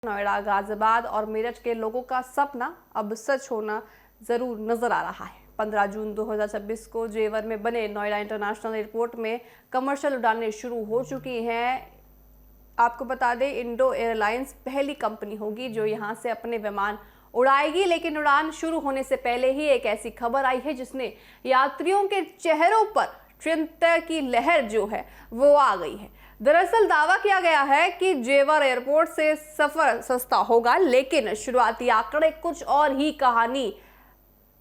नोएडा, गाजियाबाद और मेरठ के लोगों का सपना अब सच होना जरूर नजर आ रहा है। 15 जून 2026 को जेवर में बने नोएडा इंटरनेशनल एयरपोर्ट में कमर्शियल उड़ानें शुरू हो चुकी हैं। आपको बता दें, इंडो एयरलाइंस पहली कंपनी होगी जो यहां से अपने विमान उड़ाएगी। लेकिन उड़ान शुरू होने से पहले ही एक ऐसी खबर आई है जिसने यात्रियों के चेहरों पर चिंता की लहर जो है वो आ गई है। दरअसल दावा किया गया है कि जेवर एयरपोर्ट से सफर सस्ता होगा, लेकिन शुरुआती आंकड़े कुछ और ही कहानी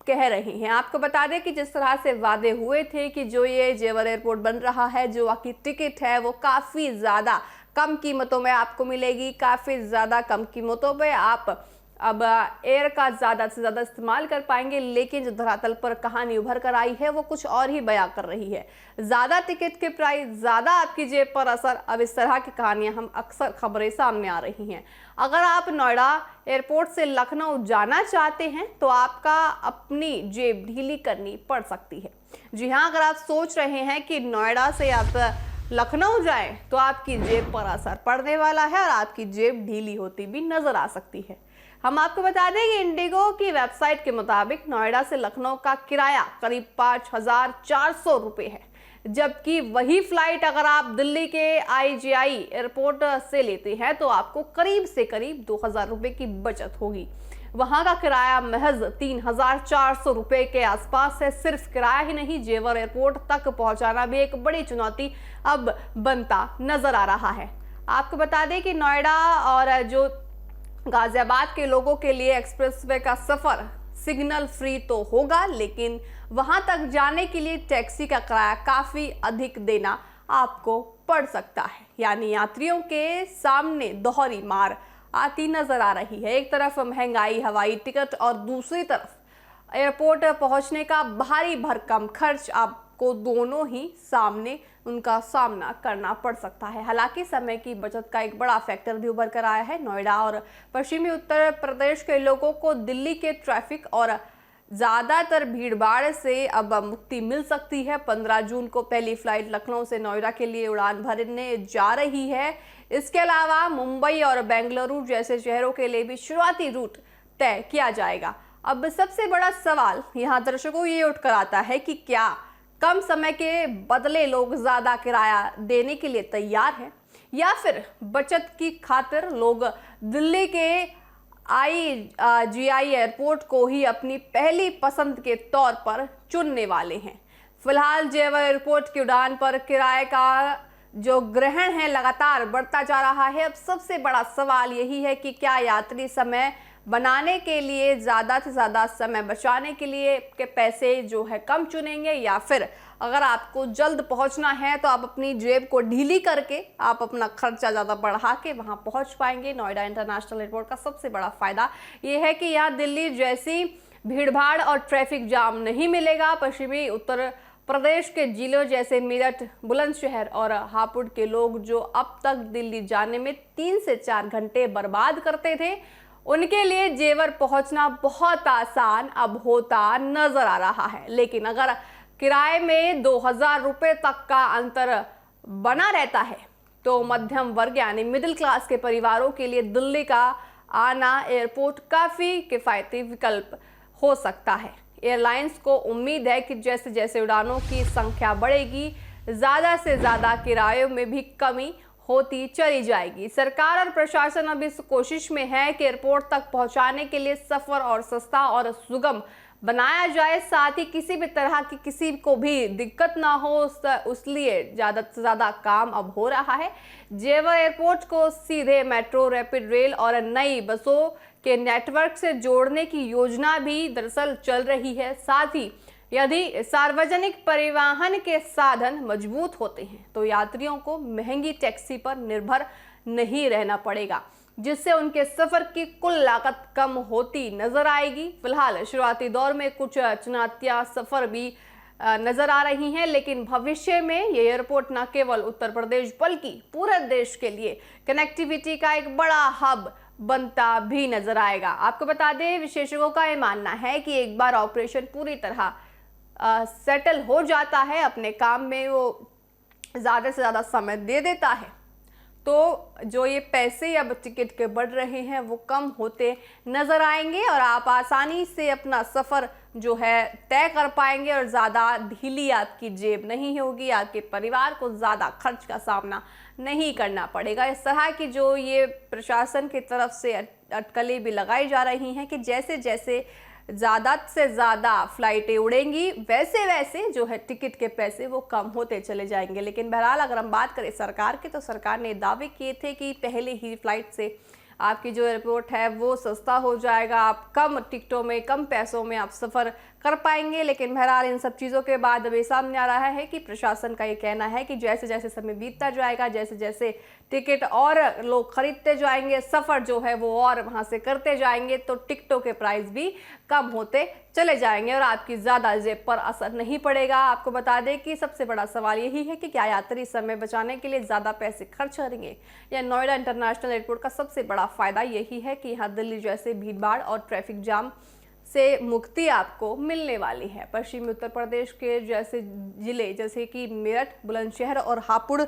कह रहे हैं। आपको बता दें कि जिस तरह से वादे हुए थे कि जो ये जेवर एयरपोर्ट बन रहा है, जो आपकी टिकट है वो काफी ज्यादा कम कीमतों में आपको मिलेगी, काफी ज्यादा कम कीमतों पे आप अब एयर का ज्यादा से ज्यादा इस्तेमाल कर पाएंगे। लेकिन जो धरातल पर कहानी उभर कर आई है वो कुछ और ही बयां कर रही है। ज्यादा टिकट के प्राइस, ज्यादा आपकी जेब पर असर, अब इस तरह की कहानियां हम अक्सर खबरें सामने आ रही हैं। अगर आप नोएडा एयरपोर्ट से लखनऊ जाना चाहते हैं तो आपका अपनी जेब ढीली करनी पड़ सकती है। जी हाँ, अगर आप सोच रहे हैं कि नोएडा से आप लखनऊ जाएं तो आपकी जेब पर असर पड़ने वाला है और आपकी जेब ढीली होती भी नजर आ सकती है। हम आपको बता दें कि इंडिगो की वेबसाइट के मुताबिक नोएडा से लखनऊ का किराया करीब 5,400 रुपये है, जबकि वही फ्लाइट अगर आप दिल्ली के IGI एयरपोर्ट से लेते हैं तो आपको करीब से करीब 2,000 रुपये की बचत होगी। वहां का किराया महज 3,400 रुपये के आसपास है। सिर्फ किराया ही नहीं, जेवर एयरपोर्ट तक पहुंचाना भी एक बड़ी चुनौती अब बनता नजर आ रहा है। आपको बता दें कि नोएडा और जो गाजियाबाद के लोगों के लिए एक्सप्रेसवे का सफर सिग्नल फ्री तो होगा, लेकिन वहां तक जाने के लिए टैक्सी का किराया काफी अधिक देना आपको पड़ सकता है। यानी यात्रियों के सामने दोहरी मार आती नजर आ रही है। एक तरफ महंगाई हवाई टिकट और दूसरी तरफ एयरपोर्ट पहुंचने का भारी भरकम खर्च, आपको दोनों ही सामने उनका सामना करना पड़ सकता है। हालांकि समय की बचत का एक बड़ा फैक्टर भी उभर कर आया है। नोएडा और पश्चिमी उत्तर प्रदेश के लोगों को दिल्ली के ट्रैफिक और ज्यादातर भीड़भाड़ से अब मुक्ति मिल सकती है। 15 जून को पहली फ्लाइट लखनऊ से नोएडा के लिए उड़ान भरने जा रही है। इसके अलावा मुंबई और बेंगलुरु जैसे शहरों के लिए भी शुरुआती रूट तय किया जाएगा। अब सबसे बड़ा सवाल यहाँ दर्शकों ये उठकर आता है कि क्या कम समय के बदले लोग ज्यादा किराया देने के लिए तैयार हैं, या फिर बचत की खातिर लोग दिल्ली के IGI एयरपोर्ट को ही अपनी पहली पसंद के तौर पर चुनने वाले हैं। फिलहाल जेवर एयरपोर्ट की उड़ान पर किराए का जो ग्रहण है लगातार बढ़ता जा रहा है। अब सबसे बड़ा सवाल यही है कि क्या यात्री समय बनाने के लिए, ज़्यादा से ज़्यादा समय बचाने के लिए के पैसे जो है कम चुनेंगे, या फिर अगर आपको जल्द पहुंचना है तो आप अपनी जेब को ढीली करके आप अपना खर्चा ज़्यादा बढ़ा के वहां पहुंच पाएंगे। नोएडा इंटरनेशनल एयरपोर्ट का सबसे बड़ा फायदा ये है कि यहाँ दिल्ली जैसी भीड़भाड़ और ट्रैफिक जाम नहीं मिलेगा। पश्चिमी उत्तर प्रदेश के जिलों जैसे मेरठ, बुलंदशहर और हापुड़ के लोग जो अब तक दिल्ली जाने में 3 से 4 घंटे बर्बाद करते थे, उनके लिए जेवर पहुंचना बहुत आसान अब होता नजर आ रहा है। लेकिन अगर किराए में 2,000 रुपये तक का अंतर बना रहता है तो मध्यम वर्ग यानी मिडिल क्लास के परिवारों के लिए दिल्ली का आना एयरपोर्ट काफी किफायती विकल्प हो सकता है। एयरलाइंस को उम्मीद है कि जैसे जैसे उड़ानों की संख्या बढ़ेगी, ज्यादा से ज्यादा किरायों में भी कमी होती चली जाएगी। सरकार और प्रशासन अब इस कोशिश में है कि एयरपोर्ट तक पहुंचाने के लिए सफर और सस्ता और सुगम बनाया जाए। साथ ही किसी भी तरह की किसी को भी दिक्कत ना हो, उसलिए ज़्यादा से ज़्यादा काम अब हो रहा है। जेवर एयरपोर्ट को सीधे मेट्रो, रैपिड रेल और नई बसों के नेटवर्क से जोड़ने की योजना भी दरअसल चल रही है। साथ ही यदि सार्वजनिक परिवहन के साधन मजबूत होते हैं तो यात्रियों को महंगी टैक्सी पर निर्भर नहीं रहना पड़ेगा, जिससे उनके सफर की कुल लागत कम होती नजर आएगी। फिलहाल शुरुआती दौर में कुछ चुनौतियां सफर भी नजर आ रही हैं, लेकिन भविष्य में ये एयरपोर्ट न केवल उत्तर प्रदेश बल्कि पूरे देश के लिए कनेक्टिविटी का एक बड़ा हब बनता भी नजर आएगा। आपको बता दें, विशेषज्ञों का ये मानना है कि एक बार ऑपरेशन पूरी तरह सेटल हो जाता है, अपने काम में वो ज़्यादा से ज़्यादा समय दे देता है, तो जो ये पैसे अब टिकट के बढ़ रहे हैं वो कम होते नजर आएंगे और आप आसानी से अपना सफ़र जो है तय कर पाएंगे और ज़्यादा ढीली आपकी जेब नहीं होगी, आपके परिवार को ज़्यादा खर्च का सामना नहीं करना पड़ेगा। इस तरह की जो ये प्रशासन की तरफ से अटकलें भी लगाई जा रही हैं कि जैसे जैसे ज़्यादा से ज़्यादा फ्लाइटें उड़ेंगी वैसे वैसे जो है टिकट के पैसे वो कम होते चले जाएंगे। लेकिन बहरहाल अगर हम बात करें सरकार के, तो सरकार ने दावे किए थे कि पहले ही फ्लाइट से आपकी जो एयरपोर्ट है वो सस्ता हो जाएगा, आप कम टिकटों में कम पैसों में आप सफ़र कर पाएंगे। लेकिन बहरहाल इन सब चीज़ों के बाद अब ये सामने आ रहा है कि प्रशासन का ये कहना है कि जैसे जैसे समय बीतता जाएगा, जैसे जैसे टिकट और लोग खरीदते जाएंगे, सफ़र जो है वो और वहाँ से करते जाएंगे, तो टिकटों के प्राइस भी कम होते चले जाएंगे और आपकी ज़्यादा जेब पर असर नहीं पड़ेगा। आपको बता दें कि सबसे बड़ा सवाल यही है कि क्या यात्री समय बचाने के लिए ज़्यादा पैसे खर्च करेंगे, या नोएडा इंटरनेशनल एयरपोर्ट का सबसे बड़ा फ़ायदा यही है कि यहाँ दिल्ली जैसे भीड़भाड़ और ट्रैफिक जाम से मुक्ति आपको मिलने वाली है। पश्चिमी उत्तर प्रदेश के जैसे ज़िले जैसे कि मेरठ, बुलंदशहर और हापुड़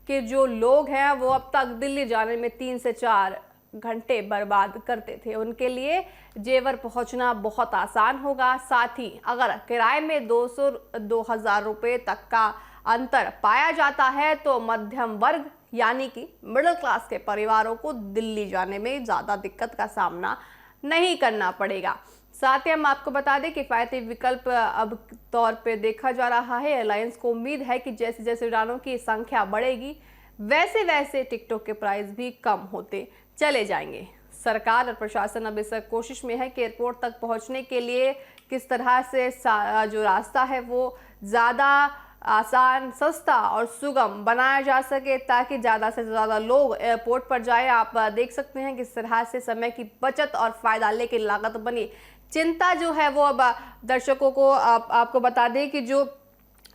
के जो लोग हैं वो अब तक दिल्ली जाने में 3 से 4 घंटे बर्बाद करते थे, उनके लिए जेवर पहुंचना बहुत आसान होगा। साथ ही अगर किराए में 200-2000 रुपये तक का अंतर पाया जाता है तो मध्यम वर्ग यानी कि मिडिल क्लास के परिवारों को दिल्ली जाने में ज़्यादा दिक्कत का सामना नहीं करना पड़ेगा। साथ ही हम आपको बता दें कि किफ़ायती विकल्प अब तौर पे देखा जा रहा है। एयरलाइंस को उम्मीद है कि जैसे जैसे उड़ानों की संख्या बढ़ेगी वैसे वैसे टिकटों के प्राइस भी कम होते चले जाएंगे। सरकार और प्रशासन अब इस कोशिश में है कि एयरपोर्ट तक पहुंचने के लिए किस तरह से जो रास्ता है वो ज़्यादा आसान, सस्ता और सुगम बनाया जा सके ताकि ज़्यादा से ज़्यादा लोग एयरपोर्ट पर जाएं। आप देख सकते हैं किस तरह से समय की बचत और फ़ायदा लेकिन लागत बनी चिंता जो है वो अब दर्शकों को आपको बता दें कि जो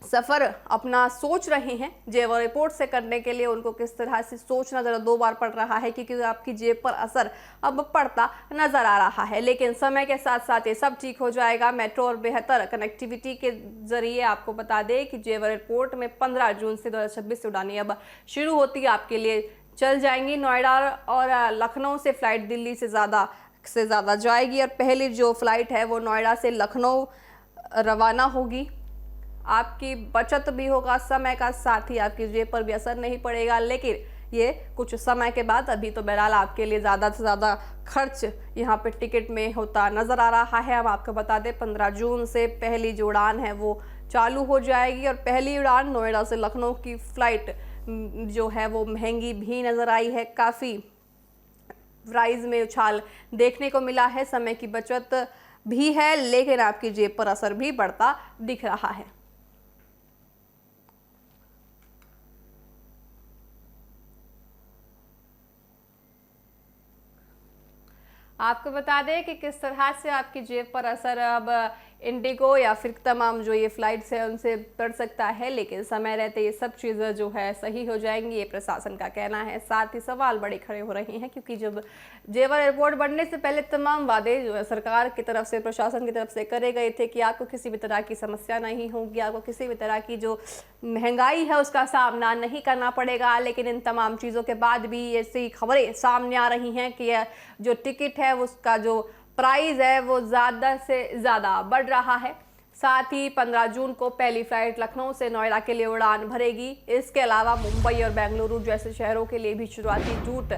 सफ़र अपना सोच रहे हैं जेवर एयरपोर्ट से करने के लिए, उनको किस तरह से सोचना ज़रा 2 बार पड़ रहा है क्योंकि आपकी जेब पर असर अब पड़ता नज़र आ रहा है। लेकिन समय के साथ साथ ये सब ठीक हो जाएगा। मेट्रो और बेहतर कनेक्टिविटी के ज़रिए आपको बता दें कि जेवर एयरपोर्ट में 15 जून से 2026 से उड़ानें अब शुरू होती है, आपके लिए चल जाएंगी। नोएडा और लखनऊ से फ़्लाइट दिल्ली से ज़्यादा जाएगी और पहली जो फ़्लाइट है वो नोएडा से लखनऊ रवाना होगी। आपकी बचत भी होगा समय का, साथ ही आपकी जेब पर भी असर नहीं पड़ेगा। लेकिन ये कुछ समय के बाद, अभी तो बहरहाल आपके लिए ज़्यादा से ज़्यादा खर्च यहाँ पे टिकट में होता नज़र आ रहा है। हम आपको बता दें 15 जून से पहली जो उड़ान है वो चालू हो जाएगी और पहली उड़ान नोएडा से लखनऊ की फ़्लाइट जो है वो महंगी भी नज़र आई है। काफ़ी प्राइस में उछाल देखने को मिला है, समय की बचत भी है लेकिन आपकी जेब पर असर भी बढ़ता दिख रहा है। आपको बता दें कि किस तरह से आपकी जेब पर असर अब इंडिगो या फिर तमाम जो ये फ्लाइट्स है उनसे पड़ सकता है, लेकिन समय रहते ये सब चीज़ें जो है सही हो जाएंगी, ये प्रशासन का कहना है। साथ ही सवाल बड़े खड़े हो रहे हैं क्योंकि जब जेवर एयरपोर्ट बनने से पहले तमाम वादे जो है सरकार की तरफ से, प्रशासन की तरफ से करे गए थे कि आपको किसी भी तरह की समस्या नहीं होगी, आपको किसी भी तरह की जो महंगाई है उसका सामना नहीं करना पड़ेगा। लेकिन इन तमाम चीज़ों के बाद भी ऐसी खबरें सामने आ रही हैं कि जो टिकट है उसका जो प्राइस है वो ज़्यादा से ज़्यादा बढ़ रहा है। साथ ही 15 जून को पहली फ्लाइट लखनऊ से नोएडा के लिए उड़ान भरेगी। इसके अलावा मुंबई और बेंगलुरु जैसे शहरों के लिए भी शुरुआती रूट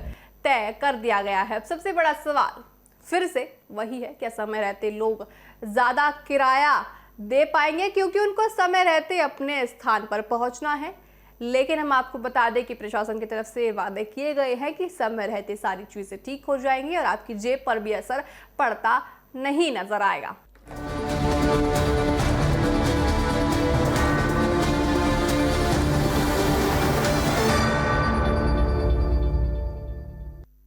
तय कर दिया गया है। अब सबसे बड़ा सवाल फिर से वही है, क्या समय रहते लोग ज़्यादा किराया दे पाएंगे, क्योंकि उनको समय रहते अपने स्थान पर पहुंचना है। लेकिन हम आपको बता दें कि प्रशासन की तरफ से वादे किए गए हैं कि समय रहते सारी चीज़ें ठीक हो जाएंगी और आपकी जेब पर भी असर पड़ता नहीं नजर आएगा।